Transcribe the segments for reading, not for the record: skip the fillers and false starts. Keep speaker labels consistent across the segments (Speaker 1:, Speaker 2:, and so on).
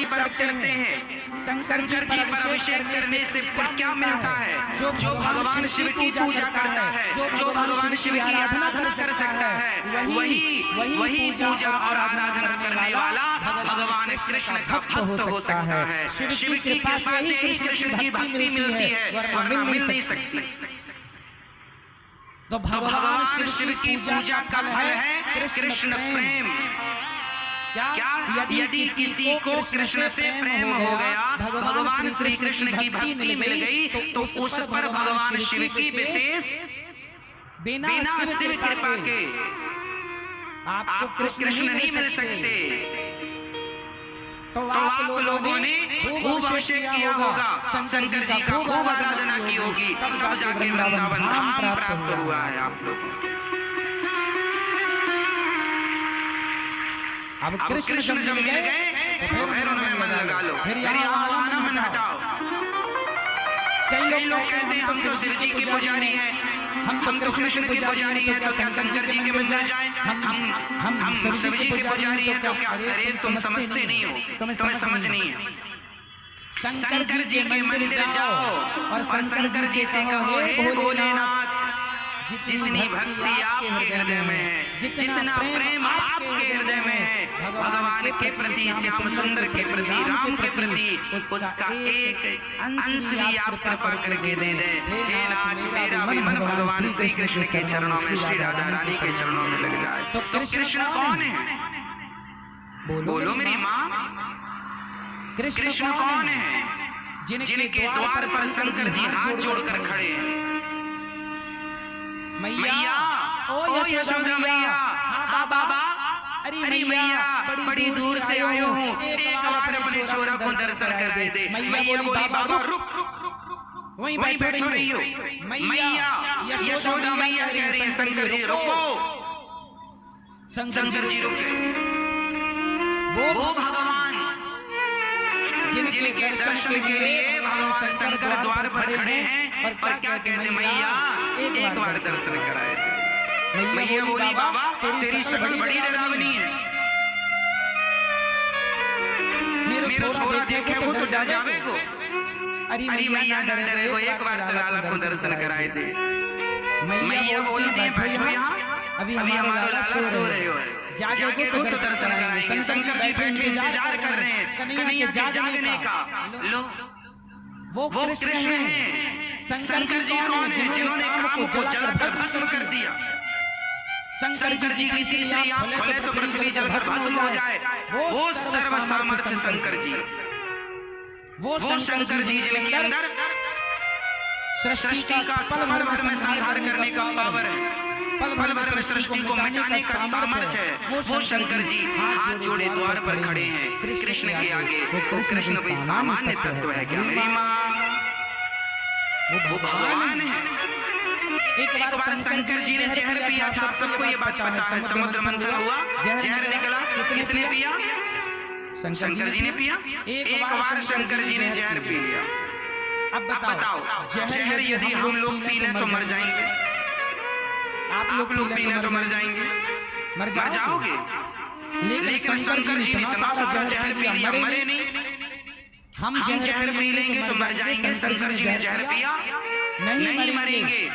Speaker 1: प्राप्त करते हैं। शंकर जी पर अभिषेक करने से क्या मिलता है? जो भगवान शिव की पूजा करता है, जो भगवान शिव की आराधना कर सकता है, वही पूजा और आराधना करने वाला भगवान कृष्ण का भक्त हो सकता है। शिव की कृपा से ही कृष्ण की भक्ति मिलती है, वरना मिल नहीं सकती। तो भगवान शिव की पूजा का फल है कृष्ण प्रेम। क्या यदि किसी को कृष्ण से प्रेम हो गया, भगवान श्री कृष्ण की भक्ति मिल गई, तो उस पर भगवान शिव की विशेष बिना शिव कृपा के आपको कृष्ण नहीं मिल सकते। तो आप लोगों ने खूब अभिषेक किया होगा, शंकर जी का खूब आराधना की होगी, तब जाके वृंदावन धाम प्राप्त हुआ है आप लोगों को। अब कृष्ण जब मिल गए तो फिर उनमें मन लगा लो, फिर यहाँ मन हटाओ। कई लोग कहते हैं हम तो शिव जी के पुजारी हैं, हम तो कृष्ण के पुजारी हैं, तो क्या शंकर जी के मंदिर जाएं? हम शिव जी के पुजारी हैं तो क्या? अरे तुम समझते नहीं हो, तुम्हें समझ नहीं है। शंकर जी के मंदिर जाओ और शंकर जी से कहो, हे भोलेनाथ, जितनी भक्ति आपके हृदय में है, जितना प्रेम आपके हृदय में है भगवान के प्रति, श्याम सुंदर के प्रति, राम के प्रति, उसका एक अंश भी आप कृपा करके दे दें। हे नाथ, मेरा भी मन भगवान श्री कृष्ण के चरणों में, श्री राधा रानी के चरणों में लग जाए। तो कृष्ण कौन है? बोलो मेरी माँ, कृष्ण कौन है? जिनके द्वार पर शंकर जी हाथ जोड़कर खड़े हैं। मैया, ओ यशोदा मैया, हाँ बाबा, अरे मैया बड़ी दूर से आयो हूँ, एक बार अपने छोरा को दर्शन करा दे। मैया बोली, बाबा रुक, वहीं बैठो रही हो। मैया, यशोदा मैया कह रही है शंकर जी रुको। शंकर जी रुके। वो भगवान जिनके दर्शन के लिए भगवान शंकर द्वार पर खड़े हैं, और क्या कहते, मैया एक बार दर्शन कराए दे। मैया बोली, बाबा तेरी शक्ल बड़ी डरावनी है, मेरा छोरा देखे वो तो डर जावे को। अरे मैया डरे को, एक बार लाला को दर्शन कराए दे। मैया बोलती, बैठो यहाँ, अभी हमारा लाला सो रहे हो, जागे को तो दर्शन कराएंगे। शंकर जी बैठे इंतजार कर रहे हैं कन्हैया के जागने का। लो, वो कृष्ण हैं। शंकर जी कौन है? जिन्होंने काम को जलकर भस्म कर दिया। शंकर जी की तीसरी आंख खोले तो पृथ्वी जलकर भस्म हो जाए। वो सर्व सामर्थ्य शंकर जी, वो शंकर जी जिनके अंदर सृष्टि का पल भर में संहार करने का पावर है, पल भर में सृष्टि को मिटाने का सामर्थ्य है। वो शंकर जी हाथ जोड़े द्वार पर खड़े हैं कृष्ण के आगे। वो कृष्ण कोई सामान्य तत्व है क्या मेरी माँ? वो भगवान है। एक बार शंकर जी ने जहर पिया था, आप सबको ये बात पता है। समुद्र मंथन हुआ, जहर निकला, किसने पिया? शंकर जी ने पिया। एक बार शंकर जी ने जहर पी लिया। अब बताओ, जहर यदि हम लोग पी लें तो मर जाएंगे? आप लोग पी लें तो मर जाएंगे? मर जाओगे। लेकिन शंकर जी ने इतना सारा जहर पी लिया, मरे नहीं। हम जहर पी लेंगे तो मर जाएंगे, शंकर जी ने जहर पिया, नहीं मरेंगे।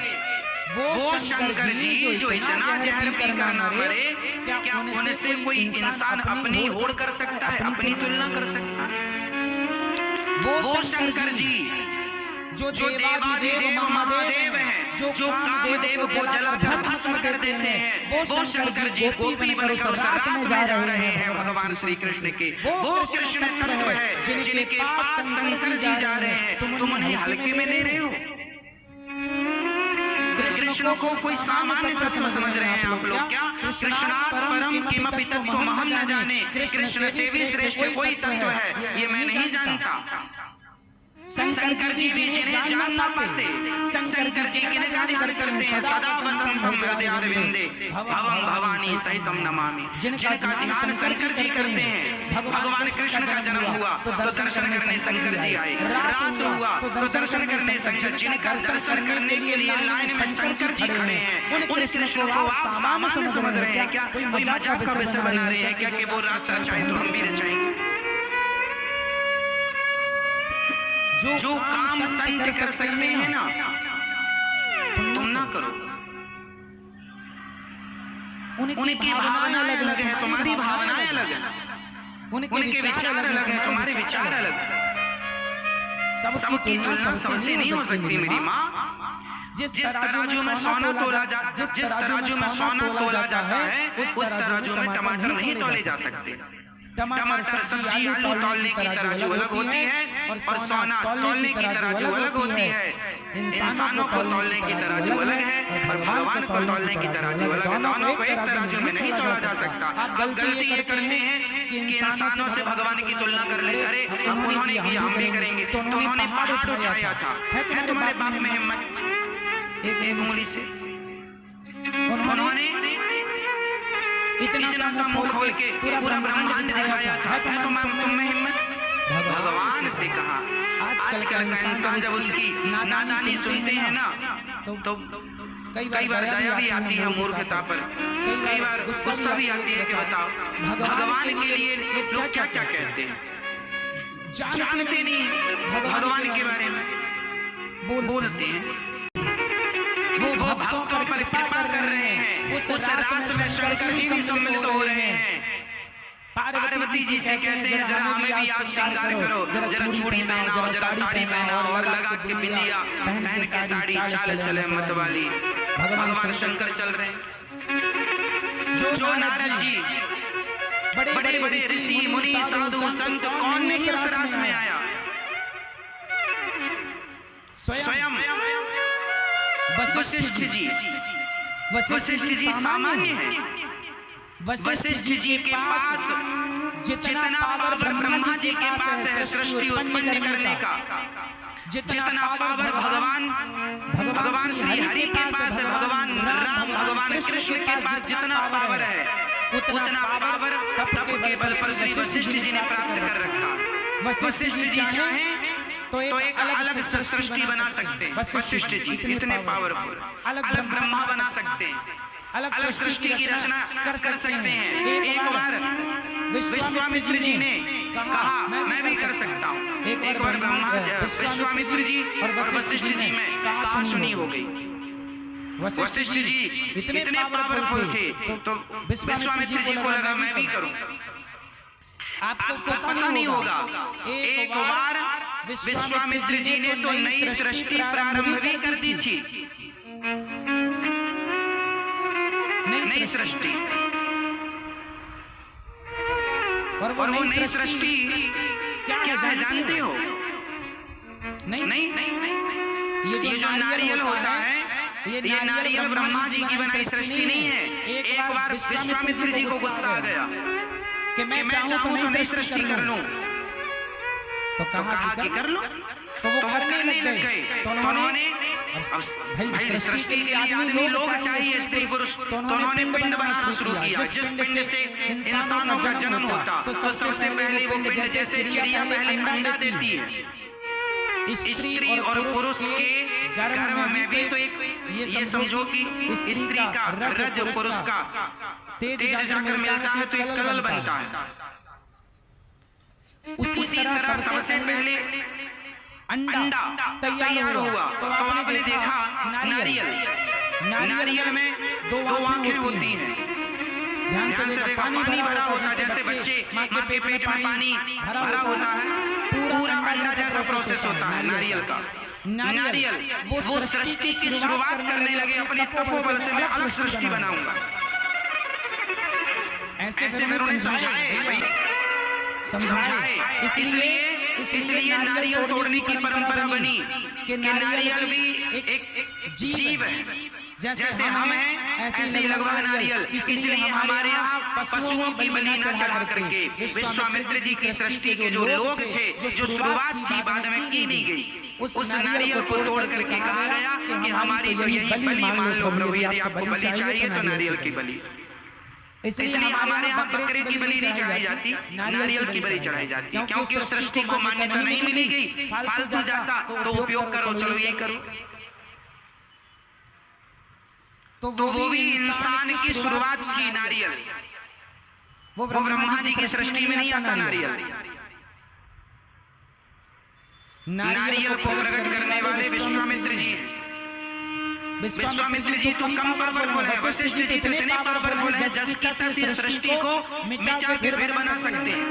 Speaker 1: वो शंकर जी जो इतना जहर पीकर ना मरे, क्या उनसे कोई इंसान अपनी होड़ कर सकता है, अपनी तुलना कर सकता है? वो शंकर जी जो देवादिदेव महादेव हैं, जो कामदेव को जलाकर भस्म कर देते हैं, वो शंकर जी गोपी बनकर उस रास में जा रहे हैं भगवान श्री कृष्ण के। वो कृष्ण तत्व है जिनके पास शंकर जी जा रहे हैं, तुम उन्हें हल्के में ले रहे हो। कृष्ण को कोई सामान्य तत्व समझ रहे हैं आप लोग क्या? कृष्णात् परम किमपि तत्त्वमहं न जाने। कृष्ण से भी श्रेष्ठ कोई तत्व है ये मैं नहीं जानता। शंकर जी भी जिन्हें जान ना पाते, शंकर जी किन्हें गालियां करते हैं, सदा वसंतम हृदयारविंदे भवं भवानी सहितम नमामि। जिनका ध्यान शंकर जी करते हैं। भगवान कृष्ण का जन्म हुआ तो दर्शन करने शंकर जी आए, रास हुआ तो दर्शन करने शंकर। जिनका दर्शन करने के लिए लाइन में शंकर जी खड़े हैं, उन कृष्ण को आप सामान्य समझ रहे हैं क्या? कोई मजाक का विषय बना रहे हैं क्या कि वो रास रचाए तो हम भी रचाएंगे? जो काम संत कर सकते हैं ना, तुम ना करो। उनकी भावनाएं अलग है, तुम्हारी भावनाएं अलग है। उनके विचार अलग है, तुम्हारे विचार अलग है। सबकी तुलना सबसे नहीं हो सकती मेरी माँ। जिस तराजू में सोना तोला जाता है, उस तराजू में टमाटर नहीं तोले जा सकते। टमाटर, सब्जी, आलू तौलने की तराजू अलग होती है और सोना तौलने की तराजू अलग होती है। इंसानों को तौलने की तराजू अलग है और भगवान को तौलने की तराजू अलग है। दोनों को एक तराजू में नहीं तोला जा सकता। अब गलती ये करते हैं कि इंसानों से भगवान की तुलना कर ले। अरे अब उन्होंने किया, हम भी करेंगे। तो उन्होंने पहाड़ उठाया था, है तुम्हारे बाप में हिम्मत एक उंगली से? उन्होंने इतना सा मुंह खोल के पूरा ब्रह्मांड दिखाया था, है तुम में हिम्मत? भगवान से कहा। आजकल का इंसान जब उसकी नादानी सुनते हैं ना, तो कई बार दया भी आती है मूर्खता पर, कई बार गुस्सा भी आती है कि बताओ भगवान के लिए लोग क्या क्या कहते हैं, जानते नहीं भगवान के बारे में बोलते हैं। वो भक्तों पर कृपा कर रहे हैं, उस रास में शंकर जी भी सम्मिलित हो रहे हैं। पार्वती जी से कहते हैं जरा हमें भी आज श्रृंगार करो, जरा चूड़ी पहनाओ, जरा साड़ी पहनाओ और लगा के बिंदिया पहन के साड़ी चाल चले मत वाली। भगवान शंकर चल रहे हैं। जो नारद जी बड़े बड़े ऋषि मुनि साधु संत कौन नहीं उस रास में आया? स्वयं वशिष्ठ जी। वशिष्ठ जी सामान्य है। वशिष्ठ जी के पास जितना पावर ब्रह्मा जी के पास है सृष्टि उत्पन्न करने का, जितना पावर भगवान श्री हरि के पास है, भगवान राम भगवान कृष्ण के पास जितना पावर है, उतना पावर तप के बल पर श्री वशिष्ठ जी ने प्राप्त कर रखा। वशिष्ठ जी चाहें तो एक अलग सृष्टि बना सकते हैं। वशिष्ठ जी इतने पावरफुल, अलग ब्रह्मा बना सकते हैं, अलग सृष्टि की रचना कर सकते हैं। एक बार विश्वामित्र जी ने कहा मैं भी कर सकता हूँ। एक बार ब्रह्मा विश्वामित्र जी और वशिष्ठ जी में कहा सुनी हो गई। वशिष्ठ जी इतने पावरफुल थे तो विश्वामित्र जी को लगा मैं भी करूँ। आपको पता नहीं होगा, एक बार विश्वामित्र जी ने तो नई सृष्टि प्रारंभ भी कर दी थी। नई सृष्टि, और वो नई सृष्टि क्या है जानते हो? नहीं, ये जो नारियल होता है, ये नारियल ब्रह्मा जी की बनाई सृष्टि नहीं है। एक बार विश्वामित्र जी को गुस्सा आ गया कि मैं चाहूं तो नई सृष्टि कर लूं, तो कहा कि कर लो, तो वो करने लग गए। तो उन्होंने भाई सृष्टि के लिए आदमी लोग चाहिए, स्त्री पुरुष, तो उन्होंने पिंड बनाना शुरू किया। जिस पिंड से इंसानों का जन्म होता तो सबसे पहले वो पिंड, जैसे चिड़िया पहले अंडा देती है, स्त्री और पुरुष के गर्भ में भी तो एक ये समझो कि स्त्री का रज पुरुष का तेज जाकर मिलता है तो एक कलल बनता है। उसी तरह सबसे पहले अंडा तैयार हुआ तो आपने देखा नारियल में दो आंखें होती हैं। ध्यान से देखा, पानी भरा होता है, जैसे बच्चे माँ के पेट में पानी भरा होता है, पूरा अंडा जैसा प्रोसेस होता है नारियल का। नारियल वो सृष्टि की शुरुआत करने लगे अपने तपोबल से, मैं अलग सृष्टि बनाऊंगा। ऐसे में उन्होंने समझाए, इसलिए नारियल तोड़ने की परंपरा बनी कि नारियल भी एक जीव है, जैसे हम हैं ऐसे ही लगभग नारियल। इसलिए हमारे यहाँ पशुओं की बलि न चढ़ा करके विश्वामित्र जी की सृष्टि के जो लोग थे, जो शुरुआत थी बाद में की नहीं गई, उस नारियल को तोड़ करके कहा गया कि हमारी तो यही बलि मान लो प्रभु, यदि आपको बलि चाहिए तो नारियल की बलि। इसलिए हमारे यहाँ बकरे की बलि नहीं चढ़ाई जाती, नारियल की बलि चढ़ाई जाती है, क्योंकि उस सृष्टि को मान्यता नहीं मिली गई। फालतू जाता तो उपयोग करो, चलो ये करो। तो वो भी इंसान की शुरुआत थी नारियल, वो ब्रह्मा जी की सृष्टि में नहीं आता नारियल। नारियल को प्रकट करने वाले विश्वामित्र जी हैं। विश्वामित्र जी तो कम पावरफुल है, वशिष्ठ जी तो इतने पावरफुल है जस की तस इस सृष्टि को मिटा के फिर बना सकते हैं।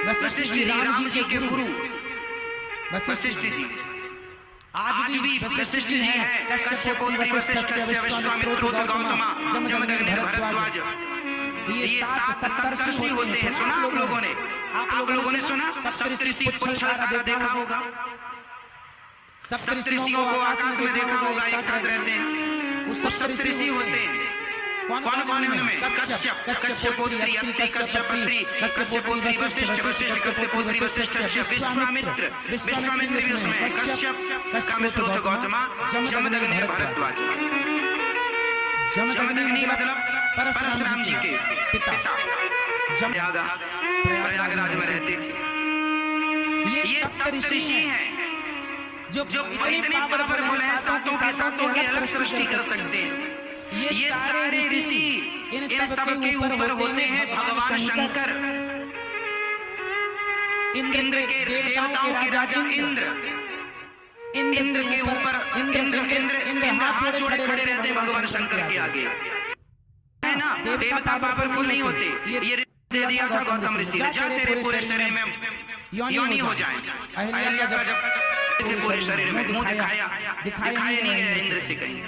Speaker 1: वशिष्ठ जी राम जी के गुरु वशिष्ठ जी आज भी वशिष्ठ जी हैं। कश्यप वशिष्ठ विश्वामित्र गौतम जमदग्नि भरद्वाज, ये 7 सप्तर्षि होते हैं। सुना आप लोगों ने सुना? सप्तऋषि पुच्छर का देखा होगा, सप्तऋषियों को आकाश में देखा होगा, एक साथ रहते हैं। वो सप्तऋषि होते हैं। कौन कौन है उनमें? कश्यप, कश्यपोत्री अत्रि, कश्यपत्री, कश्यपोत्री वशिष्ठ, वशिष्ठ कश्यपोत्री वशिष्ठ, विश्वामित्र, विश्वामित्र भी उसमें है। कश्यप का मित्र तो गौतम, जमदग्नि भरद्वाज। जमदग्नि मतलब परशुराम जी के पिता, प्रयागराज में रहते थे। ये सप्तऋषि हैं जो इतने पावरफुल हैं, सातों के सातों की अलग सृष्टि कर सकते हैं। ये सारे ऋषि इन सब के ऊपर होते हैं भगवान शंकर, इंद्र के देवताओं के राजा इंद्र के ऊपर इंद्र हाथ जोड़े खड़े रहते हैं भगवान शंकर के आगे, है ना। देवता पावरफुल नहीं होते। ये दे दिया था गौतम ऋषि ने, जा तेरे पूरे शरीर में योनि हो जाए। अहिल्या का जब पूरे शरीर में मुंह दिखाया नहीं गया इंद्र से कहीं,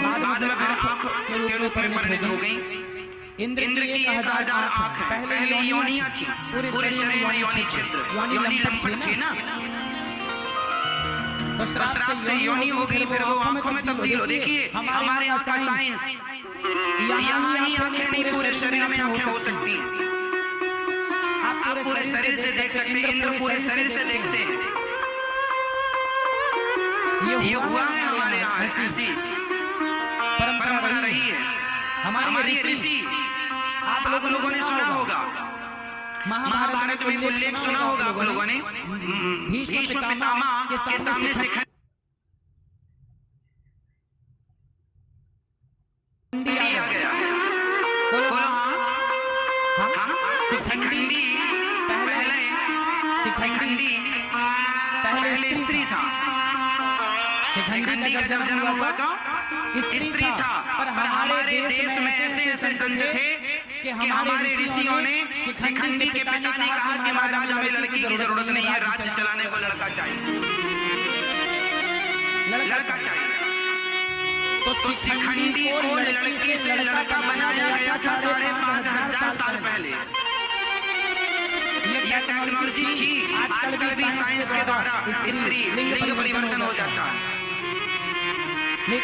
Speaker 1: बाद में फिर आंख के रूप में परिणित हो गई। इंद्र की 1000 आंख है। पहले योनियां थी, पूरे शरीर में योनि छिद्र, योनि लंपट थी ना, तो श्राप से योनि हो गई, फिर वो आंखों में तब्दील हो। देखिए हमारे यहाँ का साइंस, यहाँ ही आंखें नहीं, पूरे शरीर में आंखें हो सकती हैं। आप पूरे शरीर से देख सकते हैं, इंद्र पूरे शरीर से देखते हैं। ये हुआ है हमारे यहाँ, ऐसी परंपरा रही है हमारी ऋषि। आप लोगों ने सुना होगा, महाभारत में उल्लेख सुना होगा आप लोगों ने, भीष्म पितामह के सामने शिखंडी आ गया। बोलो हाँ, शिखंडी पहले स्त्री था। शिखंडी का जब जन्म हुआ तो स्त्री था, पर हमारे देश में ऐसे संत थे कि हमारे ऋषियों ने शिखंडी के पिता ने कहा कि महाराज हमें लड़की की जरूरत नहीं है, राज्य चलाने को लड़का चाहिए। तो शिखंडी को लड़की से लड़का बनाया गया था 5500 साल पहले। यह टेक्नोलॉजी थी। आजकल भी साइंस के द्वारा स्त्री लिंग परिवर्तन हो जाता है,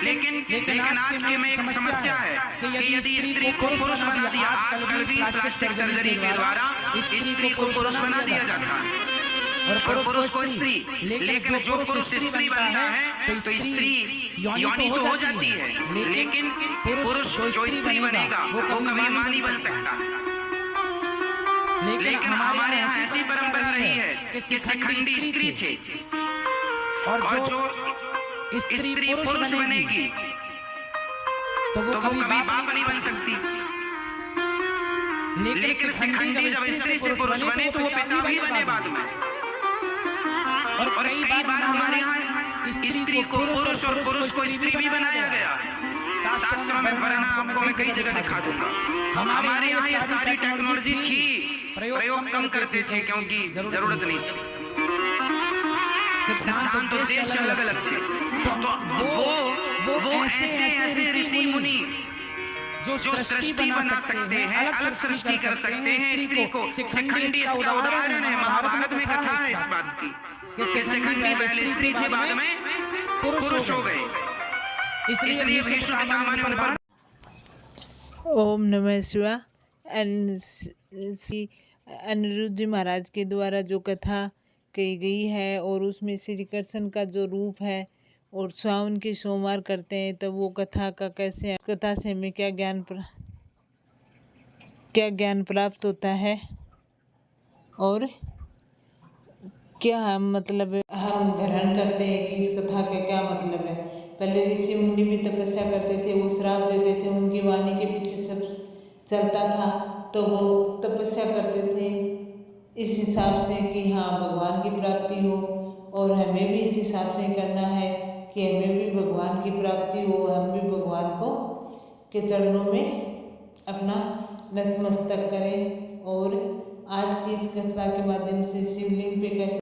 Speaker 1: लेकिन आज के में एक समस्या है कि यदि स्त्री को पुरुष बना दिया, आजकल भी प्लास्टिक सर्जरी के द्वारा स्त्री को पुरुष बना दिया जाता है और पुरुष को स्त्री। लेकिन जो पुरुष स्त्री बनता है तो स्त्री योनि तो हो जाती है, लेकिन पुरुष जो स्त्री बनेगा वो कभी मां नहीं बन सकता। लेकिन हमारे यहाँ ऐसी परंपरा रही है कि शिखंडी स्त्री थे और जो स्त्री पुरुष बनेगी तो वो कभी बाप नहीं बन सकती। लेकिन शिखंडी जब स्त्री से पुरुष बने तो वो पिता भी बने बाद में। और कई बार हमारे यहाँ स्त्री को पुरुष और पुरुष को स्त्री भी बनाया गया है। शास्त्रों में पढ़ना आपको मैं कई जगह दिखा दूंगा। हमारे यहाँ ये सारी टेक्नोलॉजी थी, प्रयोग कम करते थे क्योंकि जरूरत नहीं थी। सिद्धांत उद्देश्य अलग अलग थे। तो वो ऐसे ऋषि मुनि जो सृष्टि बना सकते हैं, अलग सृष्टि कर सकते हैं स्त्री को। शिखंडी इसका उदाहरण है। महाभारत में कथा है इस बात की कि शिखंडी पहले स्त्री थी, बाद में पुरुष हो गए। इसलिए भीष्म पितामह ने उन पर
Speaker 2: ओम नमः शिवाय। अनिरुद्ध जी महाराज के द्वारा जो कथा कही गई है और उसमें श्री कृष्ण का जो रूप है और सावन के सोमवार करते हैं, तब वो कथा का कैसे, कथा से हमें क्या ज्ञान प्राप्त होता है और क्या मतलब हम ग्रहण करते हैं कि इस कथा का क्या मतलब है। पहले ऋषि मुनि भी तपस्या करते थे, वो श्राप देते थे, उनकी वाणी के पीछे सब चलता था, तो वो तपस्या करते थे इस हिसाब से कि हाँ भगवान की प्राप्ति हो और हमें भी इस हिसाब से करना है कि हमें भी भगवान की प्राप्ति हो, हम भी भगवान को के चरणों में अपना नतमस्तक करें। और आज की इस कथा के माध्यम से शिवलिंग पे कैसे